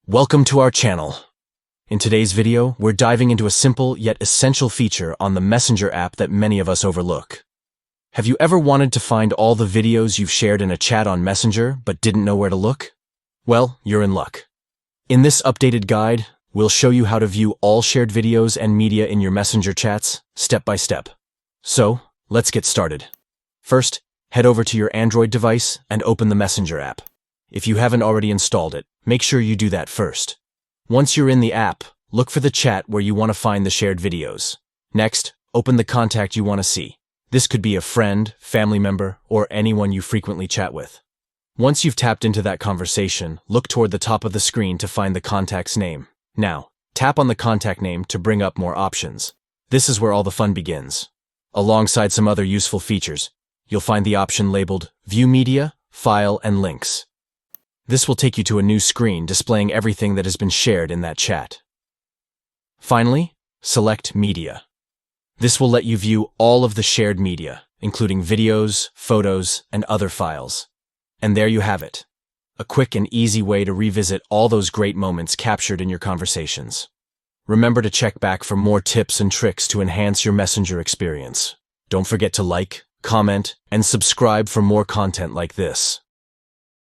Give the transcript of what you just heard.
Welcome to our channel. In today's video, we're diving into a simple yet essential feature on the Messenger app that many of us overlook. Have you ever wanted to find all the videos you've shared in a chat on Messenger but didn't know where to look? Well, you're in luck. In this updated guide, we'll show you how to view all shared videos and media in your Messenger chats, step by step. So, let's get started. First, head over to your Android device and open the Messenger app. If you haven't already installed it, make sure you do that first. Once you're in the app, look for the chat where you want to find the shared videos. Next, open the contact you want to see. This could be a friend, family member, or anyone you frequently chat with. Once you've tapped into that conversation, look toward the top of the screen to find the contact's name. Now, tap on the contact name to bring up more options. This is where all the fun begins. Alongside some other useful features, you'll find the option labeled View Media, File, and Links. This will take you to a new screen displaying everything that has been shared in that chat. Finally, select Media. This will let you view all of the shared media, including videos, photos, and other files. And there you have it. A quick and easy way to revisit all those great moments captured in your conversations. Remember to check back for more tips and tricks to enhance your Messenger experience. Don't forget to like, comment, and subscribe for more content like this.